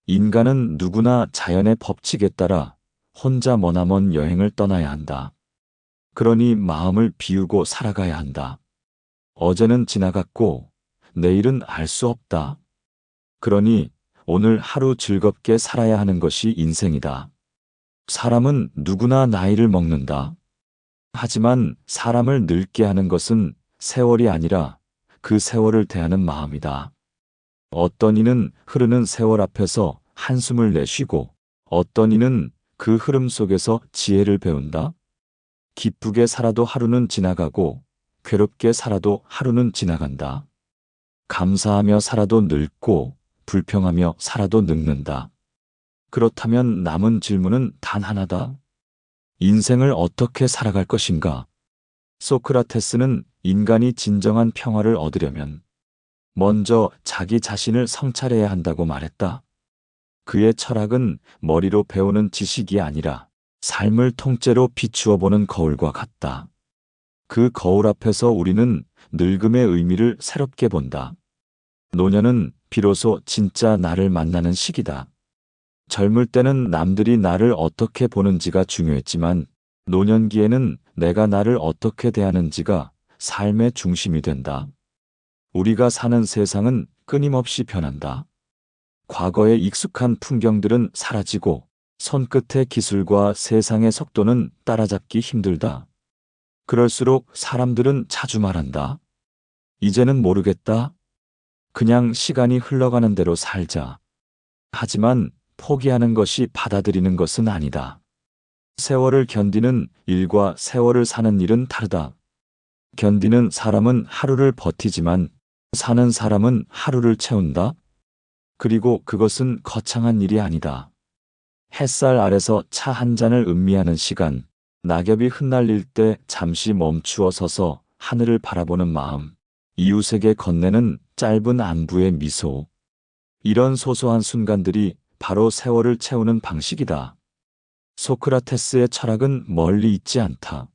인간은 누구나 자연의 법칙에 따라 혼자 머나먼 여행을 떠나야 한다. 그러니 마음을 비우고 살아가야 한다. 어제는 지나갔고 내일은 알 수 없다. 그러니 오늘 하루 즐겁게 살아야 하는 것이 인생이다. 사람은 누구나 나이를 먹는다. 하지만 사람을 늙게 하는 것은 세월이 아니라 그 세월을 대하는 마음이다. 어떤 이는 흐르는 세월 앞에서 한숨을 내쉬고 어떤 이는 그 흐름 속에서 지혜를 배운다. 기쁘게 살아도 하루는 지나가고 괴롭게 살아도 하루는 지나간다. 감사하며 살아도 늙고 불평하며 살아도 늙는다. 그렇다면 남은 질문은 단 하나다. 인생을 어떻게 살아갈 것인가? 소크라테스는 인간이 진정한 평화를 얻으려면 먼저 자기 자신을 성찰해야 한다고 말했다. 그의 철학은 머리로 배우는 지식이 아니라 삶을 통째로 비추어 보는 거울과 같다. 그 거울 앞에서 우리는 늙음의 의미를 새롭게 본다. 노년은 비로소 진짜 나를 만나는 시기다. 젊을 때는 남들이 나를 어떻게 보는지가 중요했지만 노년기에는 내가 나를 어떻게 대하는지가 삶의 중심이 된다. 우리가 사는 세상은 끊임없이 변한다. 과거의 익숙한 풍경들은 사라지고 손끝의 기술과 세상의 속도는 따라잡기 힘들다. 그럴수록 사람들은 자주 말한다. 이제는 모르겠다. 그냥 시간이 흘러가는 대로 살자. 하지만 포기하는 것이 받아들이는 것은 아니다. 세월을 견디는 일과 세월을 사는 일은 다르다. 견디는 사람은 하루를 버티지만 사는 사람은 하루를 채운다. 그리고 그것은 거창한 일이 아니다. 햇살 아래서 차 한 잔을 음미하는 시간, 낙엽이 흩날릴 때 잠시 멈추어 서서 하늘을 바라보는 마음, 이웃에게 건네는 짧은 안부의 미소. 이런 소소한 순간들이 바로 세월을 채우는 방식이다. 소크라테스의 철학은 멀리 있지 않다.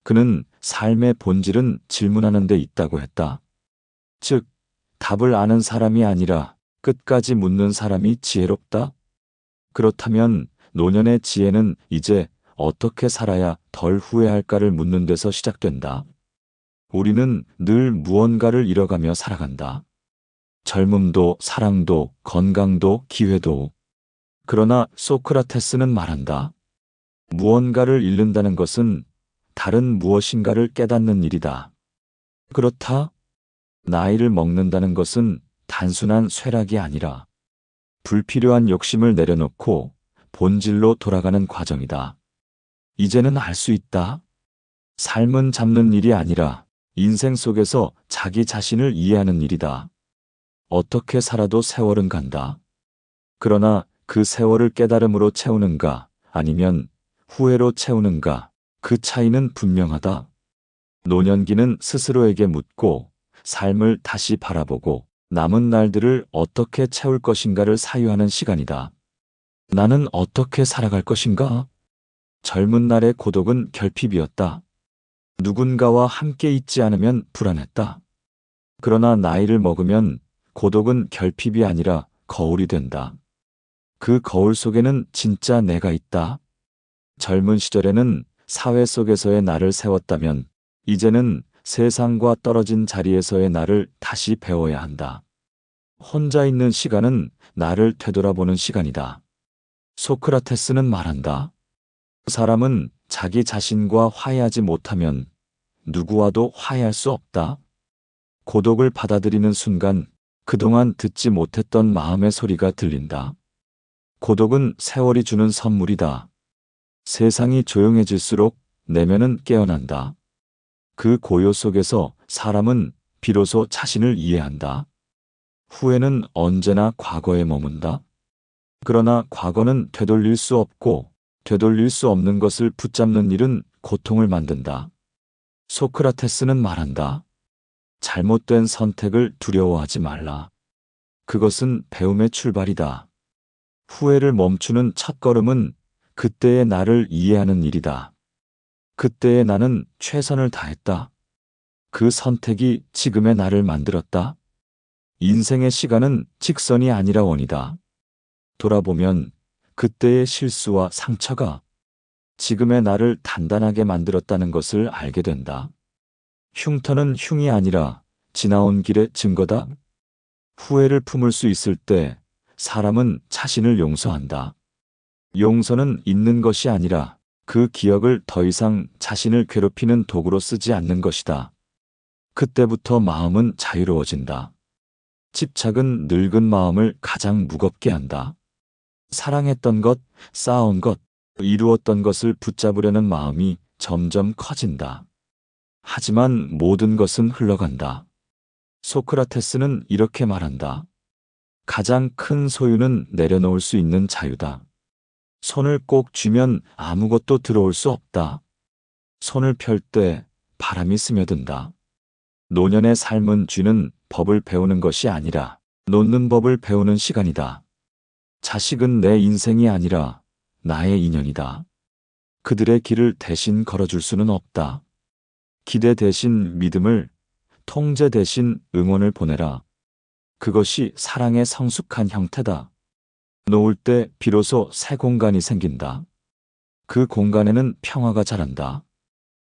그는 삶의 본질은 질문하는 데 있다고 했다. 즉, 답을 아는 사람이 아니라 끝까지 묻는 사람이 지혜롭다? 그렇다면 노년의 지혜는 이제 어떻게 살아야 덜 후회할까를 묻는 데서 시작된다. 우리는 늘 무언가를 잃어가며 살아간다. 젊음도, 사랑도, 건강도, 기회도. 그러나 소크라테스는 말한다. 무언가를 잃는다는 것은 다른 무엇인가를 깨닫는 일이다. 그렇다. 나이를 먹는다는 것은 단순한 쇠락이 아니라 불필요한 욕심을 내려놓고 본질로 돌아가는 과정이다. 이제는 알 수 있다. 삶은 잡는 일이 아니라 인생 속에서 자기 자신을 이해하는 일이다. 어떻게 살아도 세월은 간다. 그러나 그 세월을 깨달음으로 채우는가 아니면 후회로 채우는가, 그 차이는 분명하다. 노년기는 스스로에게 묻고 삶을 다시 바라보고 남은 날들을 어떻게 채울 것인가를 사유하는 시간이다. 나는 어떻게 살아갈 것인가? 젊은 날의 고독은 결핍이었다. 누군가와 함께 있지 않으면 불안했다. 그러나 나이를 먹으면 고독은 결핍이 아니라 거울이 된다. 그 거울 속에는 진짜 내가 있다. 젊은 시절에는 사회 속에서의 나를 세웠다면 이제는 세상과 떨어진 자리에서의 나를 다시 배워야 한다. 혼자 있는 시간은 나를 되돌아보는 시간이다. 소크라테스는 말한다. 사람은 자기 자신과 화해하지 못하면 누구와도 화해할 수 없다. 고독을 받아들이는 순간 그동안 듣지 못했던 마음의 소리가 들린다. 고독은 세월이 주는 선물이다. 세상이 조용해질수록 내면은 깨어난다. 그 고요 속에서 사람은 비로소 자신을 이해한다. 후회는 언제나 과거에 머문다. 그러나 과거는 되돌릴 수 없고 되돌릴 수 없는 것을 붙잡는 일은 고통을 만든다. 소크라테스는 말한다. 잘못된 선택을 두려워하지 말라. 그것은 배움의 출발이다. 후회를 멈추는 첫걸음은 그때의 나를 이해하는 일이다. 그때의 나는 최선을 다했다. 그 선택이 지금의 나를 만들었다. 인생의 시간은 직선이 아니라 원이다. 돌아보면 그때의 실수와 상처가 지금의 나를 단단하게 만들었다는 것을 알게 된다. 흉터는 흉이 아니라 지나온 길의 증거다. 후회를 품을 수 있을 때 사람은 자신을 용서한다. 용서는 잊는 것이 아니라 그 기억을 더 이상 자신을 괴롭히는 도구로 쓰지 않는 것이다. 그때부터 마음은 자유로워진다. 집착은 늙은 마음을 가장 무겁게 한다. 사랑했던 것, 쌓아온 것, 이루었던 것을 붙잡으려는 마음이 점점 커진다. 하지만 모든 것은 흘러간다. 소크라테스는 이렇게 말한다. 가장 큰 소유는 내려놓을 수 있는 자유다. 손을 꼭 쥐면 아무것도 들어올 수 없다. 손을 펼 때 바람이 스며든다. 노년의 삶은 쥐는 법을 배우는 것이 아니라 놓는 법을 배우는 시간이다. 자식은 내 인생이 아니라 나의 인연이다. 그들의 길을 대신 걸어줄 수는 없다. 기대 대신 믿음을, 통제 대신 응원을 보내라. 그것이 사랑의 성숙한 형태다. 놓을 때 비로소 새 공간이 생긴다. 그 공간에는 평화가 자란다.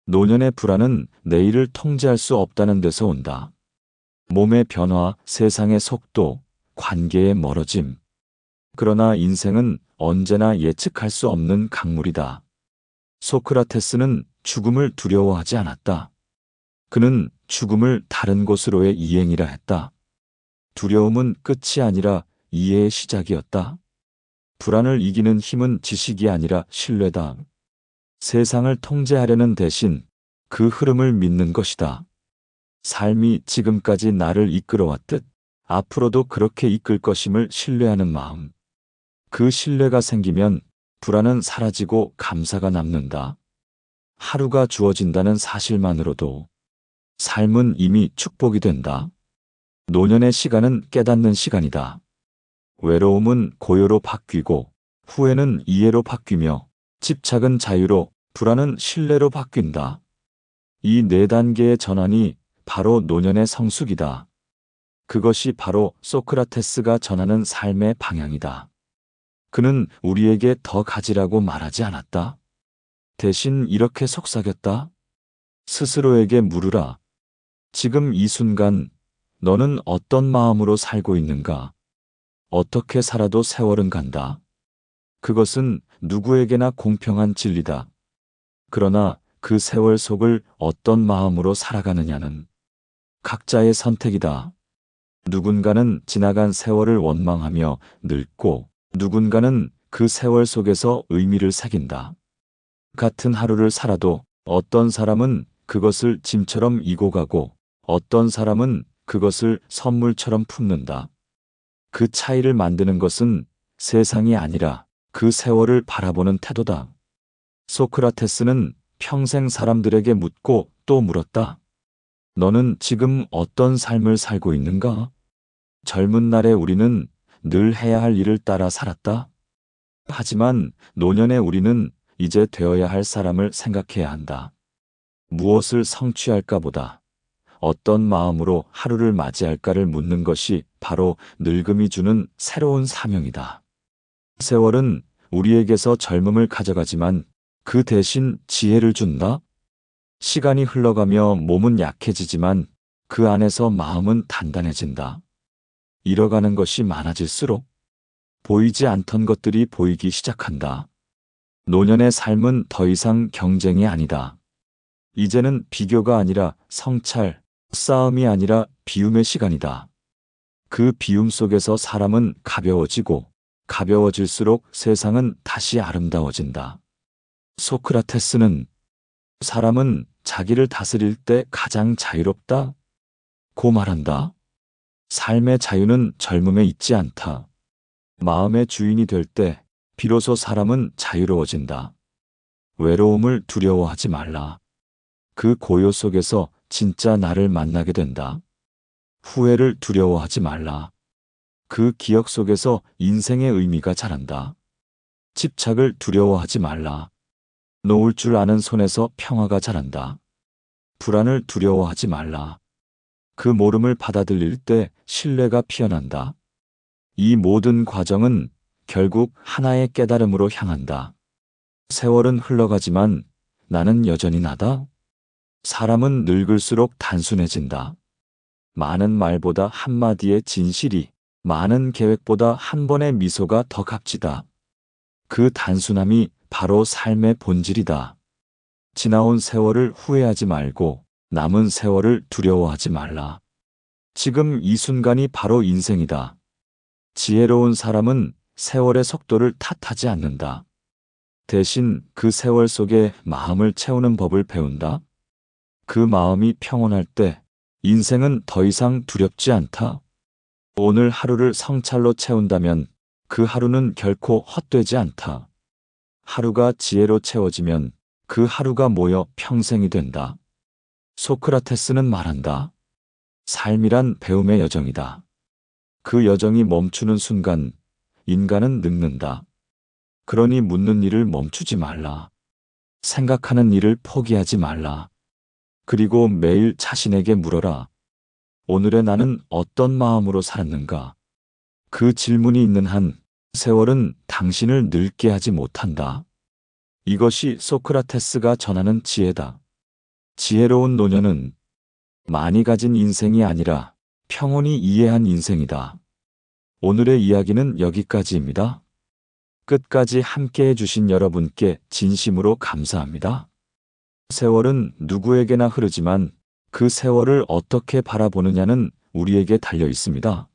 노년의 불안은 내일을 통제할 수 없다는 데서 온다. 몸의 변화, 세상의 속도, 관계의 멀어짐. 그러나 인생은 언제나 예측할 수 없는 강물이다. 소크라테스는 죽음을 두려워하지 않았다. 그는 죽음을 다른 곳으로의 이행이라 했다. 두려움은 끝이 아니라 이해의 시작이었다. 불안을 이기는 힘은 지식이 아니라 신뢰다. 세상을 통제하려는 대신 그 흐름을 믿는 것이다. 삶이 지금까지 나를 이끌어왔듯 앞으로도 그렇게 이끌 것임을 신뢰하는 마음. 그 신뢰가 생기면 불안은 사라지고 감사가 남는다. 하루가 주어진다는 사실만으로도 삶은 이미 축복이 된다. 노년의 시간은 깨닫는 시간이다. 외로움은 고요로 바뀌고 후회는 이해로 바뀌며 집착은 자유로, 불안은 신뢰로 바뀐다. 이 네 단계의 전환이 바로 노년의 성숙이다. 그것이 바로 소크라테스가 전하는 삶의 방향이다. 그는 우리에게 더 가지라고 말하지 않았다. 대신 이렇게 속삭였다. 스스로에게 물으라. 지금 이 순간 너는 어떤 마음으로 살고 있는가? 어떻게 살아도 세월은 간다. 그것은 누구에게나 공평한 진리다. 그러나 그 세월 속을 어떤 마음으로 살아가느냐는 각자의 선택이다. 누군가는 지나간 세월을 원망하며 늙고 누군가는 그 세월 속에서 의미를 새긴다. 같은 하루를 살아도 어떤 사람은 그것을 짐처럼 이고 가고 어떤 사람은 그것을 선물처럼 품는다. 그 차이를 만드는 것은 세상이 아니라 그 세월을 바라보는 태도다. 소크라테스는 평생 사람들에게 묻고 또 물었다. 너는 지금 어떤 삶을 살고 있는가? 젊은 날의 우리는 늘 해야 할 일을 따라 살았다. 하지만 노년의 우리는 이제 되어야 할 사람을 생각해야 한다. 무엇을 성취할까 보다 어떤 마음으로 하루를 맞이할까를 묻는 것이 바로 늙음이 주는 새로운 사명이다. 세월은 우리에게서 젊음을 가져가지만 그 대신 지혜를 준다. 시간이 흘러가며 몸은 약해지지만 그 안에서 마음은 단단해진다. 잃어가는 것이 많아질수록 보이지 않던 것들이 보이기 시작한다. 노년의 삶은 더 이상 경쟁이 아니다. 이제는 비교가 아니라 성찰, 싸움이 아니라 비움의 시간이다. 그 비움 속에서 사람은 가벼워지고 가벼워질수록 세상은 다시 아름다워진다. 소크라테스는 사람은 자기를 다스릴 때 가장 자유롭다 고 말한다. 삶의 자유는 젊음에 있지 않다. 마음의 주인이 될 때 비로소 사람은 자유로워진다. 외로움을 두려워하지 말라. 그 고요 속에서 진짜 나를 만나게 된다. 후회를 두려워하지 말라. 그 기억 속에서 인생의 의미가 자란다. 집착을 두려워하지 말라. 놓을 줄 아는 손에서 평화가 자란다. 불안을 두려워하지 말라. 그 모름을 받아들일 때 신뢰가 피어난다. 이 모든 과정은 결국 하나의 깨달음으로 향한다. 세월은 흘러가지만 나는 여전히 나다. 사람은 늙을수록 단순해진다. 많은 말보다 한마디의 진실이, 많은 계획보다 한 번의 미소가 더 값지다. 그 단순함이 바로 삶의 본질이다. 지나온 세월을 후회하지 말고 남은 세월을 두려워하지 말라. 지금 이 순간이 바로 인생이다. 지혜로운 사람은 세월의 속도를 탓하지 않는다. 대신 그 세월 속에 마음을 채우는 법을 배운다. 그 마음이 평온할 때 인생은 더 이상 두렵지 않다. 오늘 하루를 성찰로 채운다면 그 하루는 결코 헛되지 않다. 하루가 지혜로 채워지면 그 하루가 모여 평생이 된다. 소크라테스는 말한다. 삶이란 배움의 여정이다. 그 여정이 멈추는 순간 인간은 늙는다. 그러니 묻는 일을 멈추지 말라. 생각하는 일을 포기하지 말라. 그리고 매일 자신에게 물어라. 오늘의 나는 어떤 마음으로 살았는가? 그 질문이 있는 한 세월은 당신을 늙게 하지 못한다. 이것이 소크라테스가 전하는 지혜다. 지혜로운 노년은 많이 가진 인생이 아니라 평온히 이해한 인생이다. 오늘의 이야기는 여기까지입니다. 끝까지 함께해 주신 여러분께 진심으로 감사합니다. 세월은 누구에게나 흐르지만 그 세월을 어떻게 바라보느냐는 우리에게 달려 있습니다.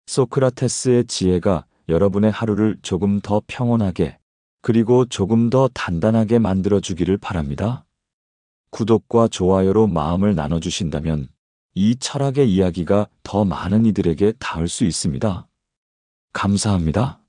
소크라테스의 지혜가 여러분의 하루를 조금 더 평온하게 그리고 조금 더 단단하게 만들어주기를 바랍니다. 구독과 좋아요로 마음을 나눠주신다면 이 철학의 이야기가 더 많은 이들에게 닿을 수 있습니다. 감사합니다.